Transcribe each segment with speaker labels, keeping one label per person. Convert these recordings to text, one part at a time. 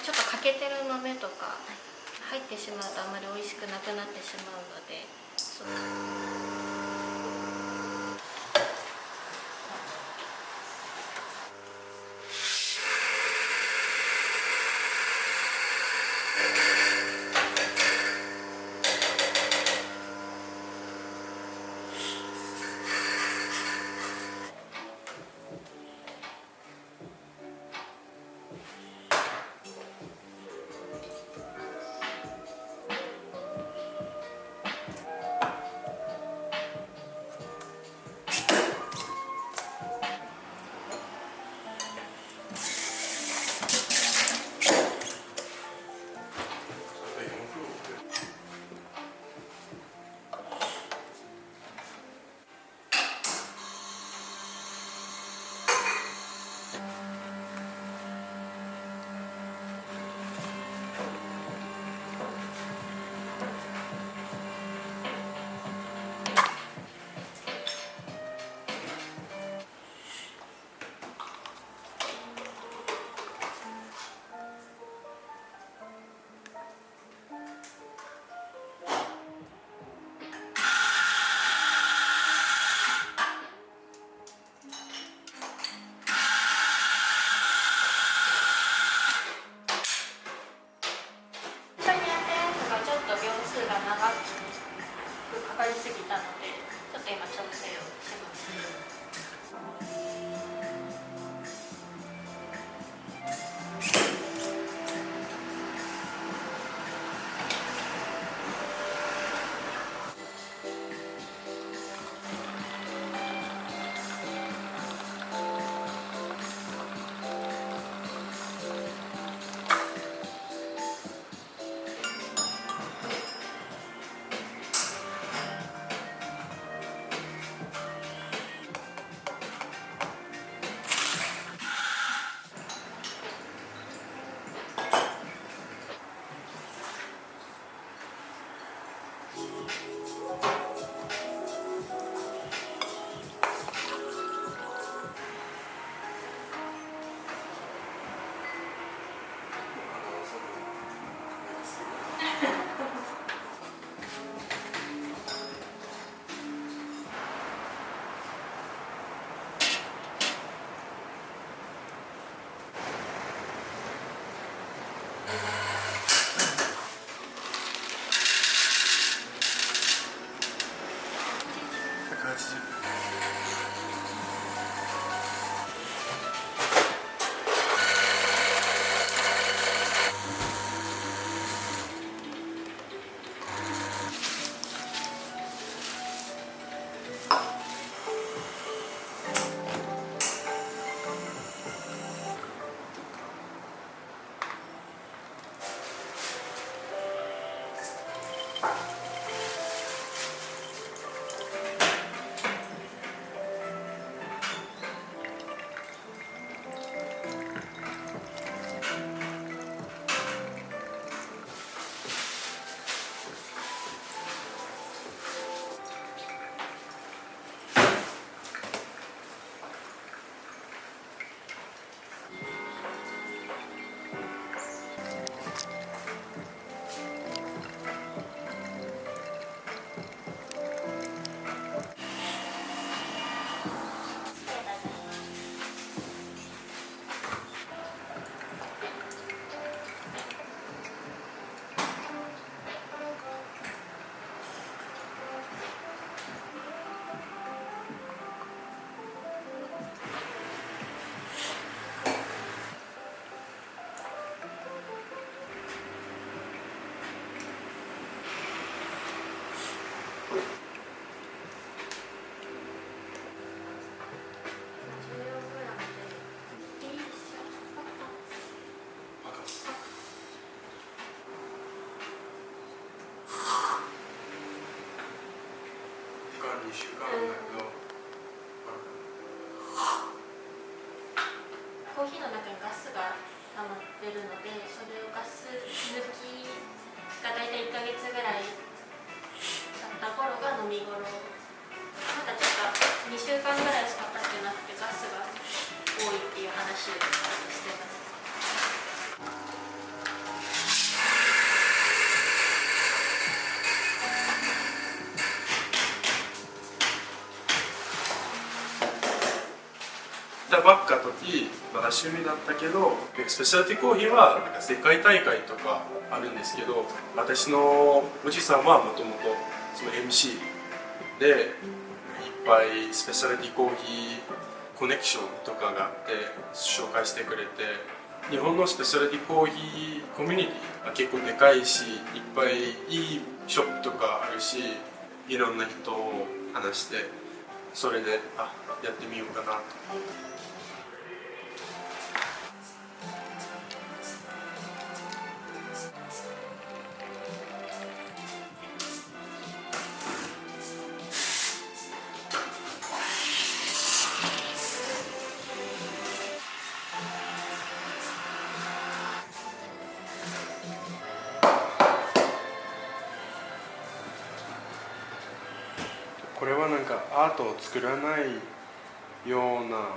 Speaker 1: ちょっと欠けてる豆とか入ってしまうとあまり美味しくなくなってしまうので、下にやったやつがちょっと秒数が長くかかりすぎたので、ちょっと今調整をします。
Speaker 2: 2週間だけど、
Speaker 1: コーヒーの中にガスが溜まってるので、それをガス抜きがだいたい1ヶ月ぐらい経った頃が飲み頃。まだちょっと2週間ぐらいしか経ってなくてガスが多いっていう話をしてます。
Speaker 2: たばっか時まだ趣味だったけど、スペシャリティコーヒーはなんか世界大会とかあるんですけど、私のおじさんはもともとその MC でいっぱいスペシャリティコーヒーコネクションとかがあって紹介してくれて、日本のスペシャリティコーヒーコミュニティは結構でかいし、いっぱいいいショップとかあるし、いろんな人を話して、それでやってみようかなと。これはなんかアートを作らないような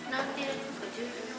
Speaker 1: なんでですか、重要。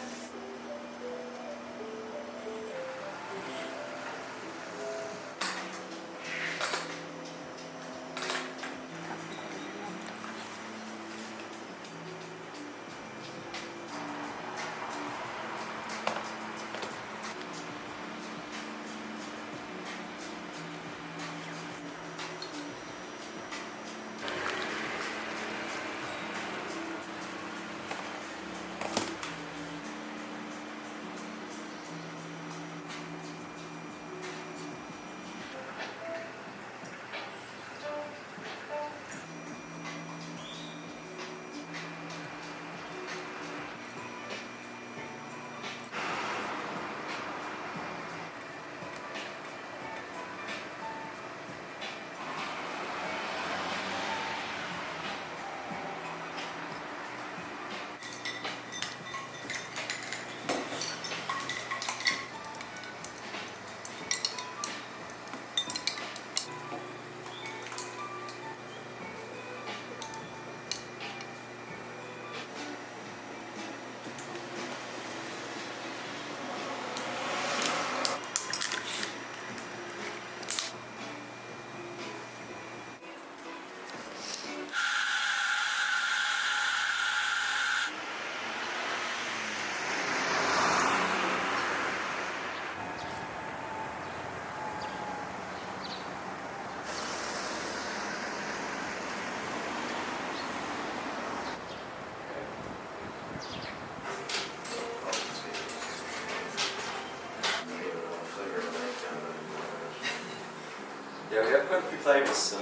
Speaker 3: Yeah, we have quite a few flavors, so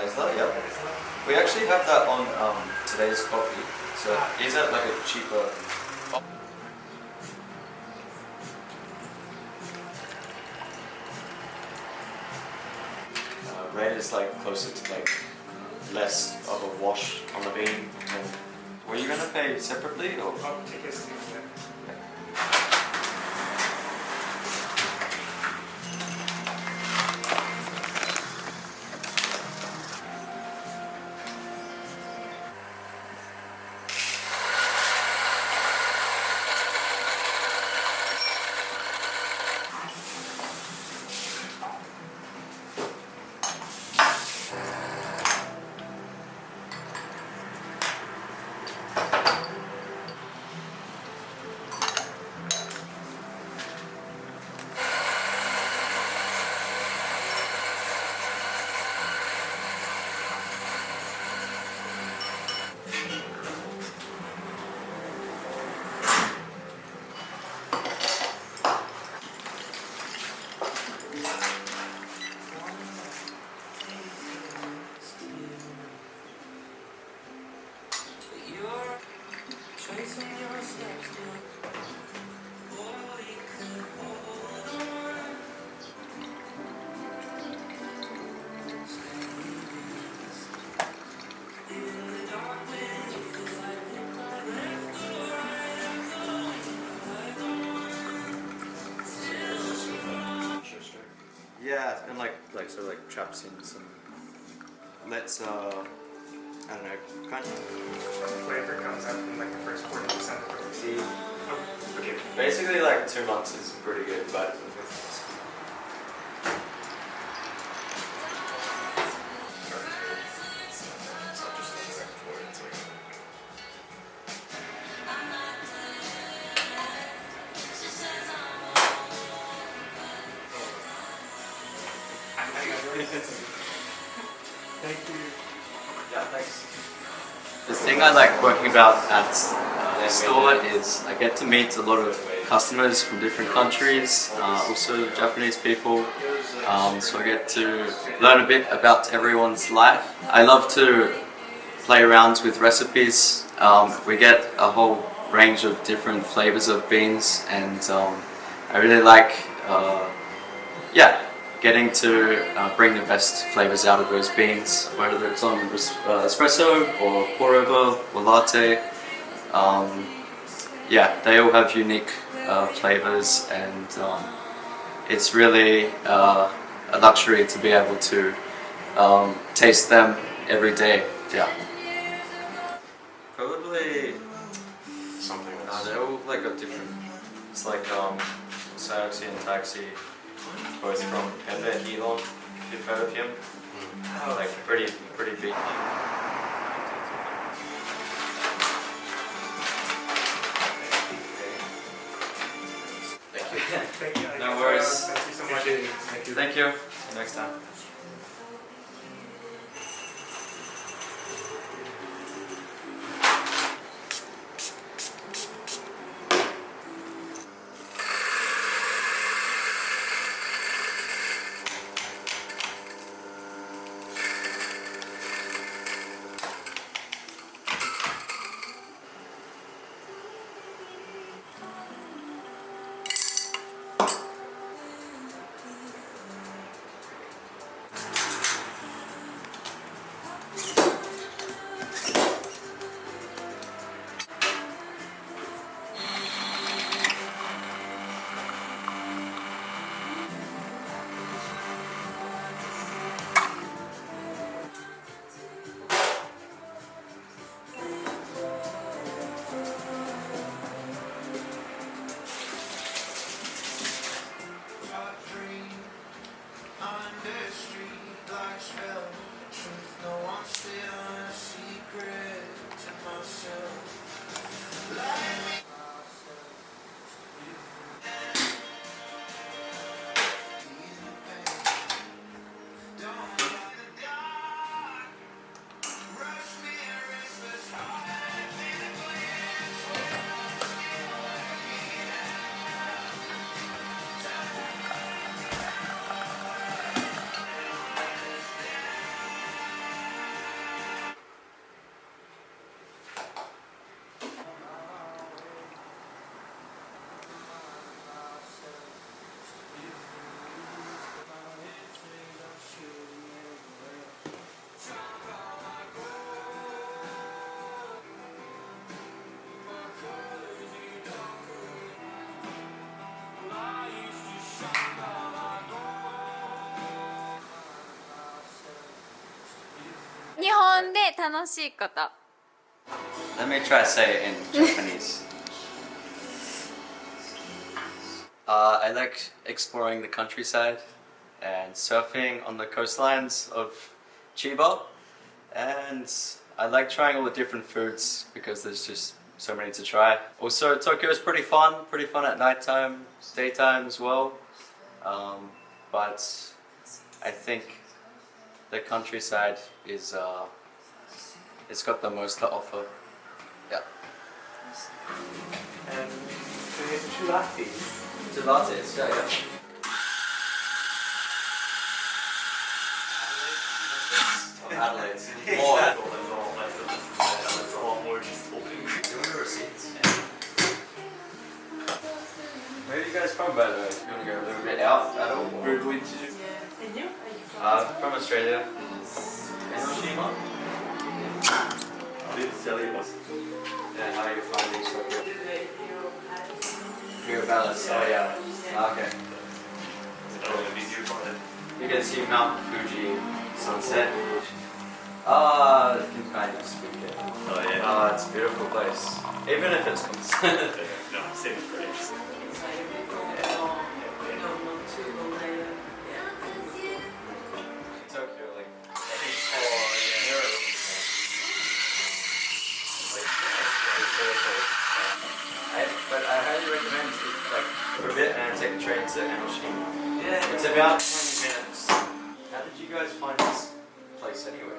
Speaker 3: is that? Yeah. We actually have that on today's coffee. So is that like a cheaper? Red is like closer to like less of a wash on the bean. And were you gonna pay separately or? Yeah, it's been like sort of like traps in some. Let's I don't know, kind of.
Speaker 2: Flavor comes out in like the first 40% of what you see. Oh, okay.
Speaker 3: Basically, like 2 months is pretty good, but.
Speaker 2: Thank you.
Speaker 3: Yeah, thanks. The thing I like working about at this store is I get to meet a lot of customers from different countries, also Japanese people. So I get to learn a bit about everyone's life. I love to play around with recipes. We get a whole range of different flavors of beans, and I really like, getting to bring the best flavors out of those beans, whether it's on espresso or pour over or latte. They all have unique flavors, and it's really a luxury to be able to taste them every day. Yeah. Probably
Speaker 2: Something
Speaker 3: no,
Speaker 2: else.
Speaker 3: they're all like got different. It's like Saoxy and Taxi, both from Pembe Elon, if you've heard of him. Like pretty big.
Speaker 2: Thank you.
Speaker 3: No worries.
Speaker 2: Thank you so much. Thank you.
Speaker 3: Thank you. See you next time. Let me try to say it in Japanese. I like exploring the countryside and surfing on the coastlines of Chiba, and I like trying all the different foods because there's just so many to try. Also, Tokyo is pretty fun at nighttime, daytime as well. But I think the countryside is it's got the most to offer. Yeah.
Speaker 2: And two lattes.
Speaker 3: Two lattes, yeah. Adelaide. More. Where are you guys from, by the way? You want to go a little bit out at all?
Speaker 1: And you? Are you from?
Speaker 3: From Australia. Enoshima. Yeah, how are you finding Tokyo? Pure Palace. Oh yeah. Okay. can see Mount Fuji sunset. You can kind of speak it.
Speaker 4: Oh yeah.
Speaker 3: It's a beautiful place. Even if it's constant.
Speaker 4: No, same as British.
Speaker 3: Tokyo, like, but I highly recommend it, like, for a bit and take a train to Enoshima.
Speaker 4: Yeah.
Speaker 3: It's about 20 minutes. How did you guys find this place anyway?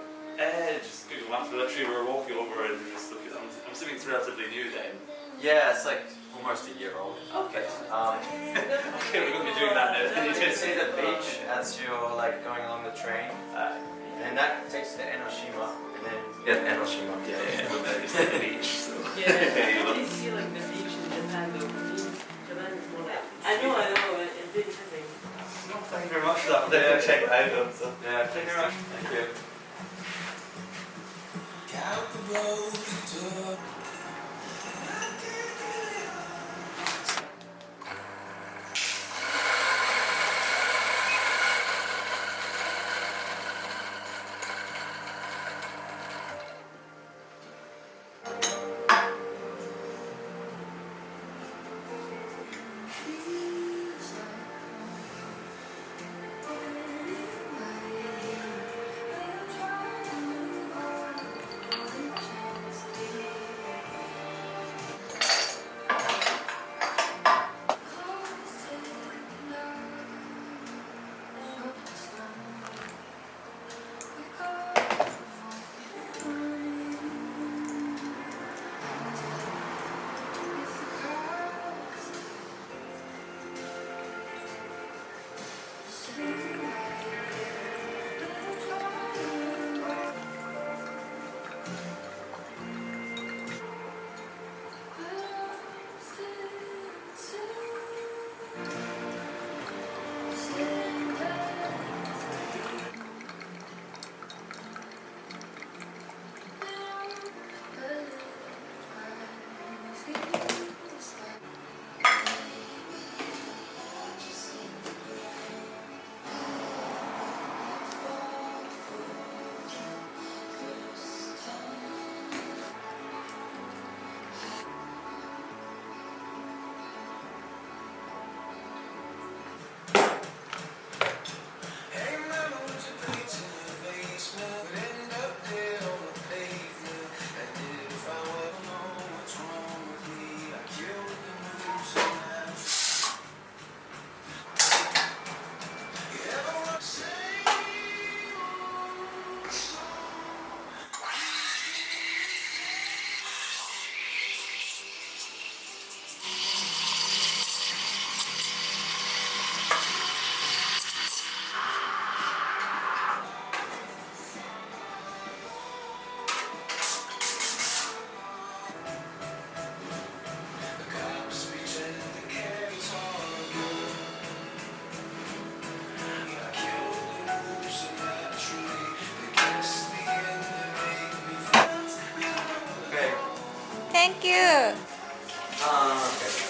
Speaker 4: Just Google Maps. But literally, we were walking over and just look at. I'm assuming it's relatively new then.
Speaker 3: Yeah, it's like almost a year old.
Speaker 4: Okay.
Speaker 3: Okay,
Speaker 4: we're gonna be doing that now.
Speaker 3: You can see the beach as you're like going along the train, and that takes you to Enoshima, and then you get Enoshima.
Speaker 4: Yeah. But then it's like the beach. So.
Speaker 5: Yeah, I feel like the beach in Japan though. Japan is more like. I know, it's interesting.
Speaker 4: No, thank you very much for that. We'll definitely check that out. So.
Speaker 3: Yeah, thank you very much. Thank you.
Speaker 6: Thank you.
Speaker 3: Okay.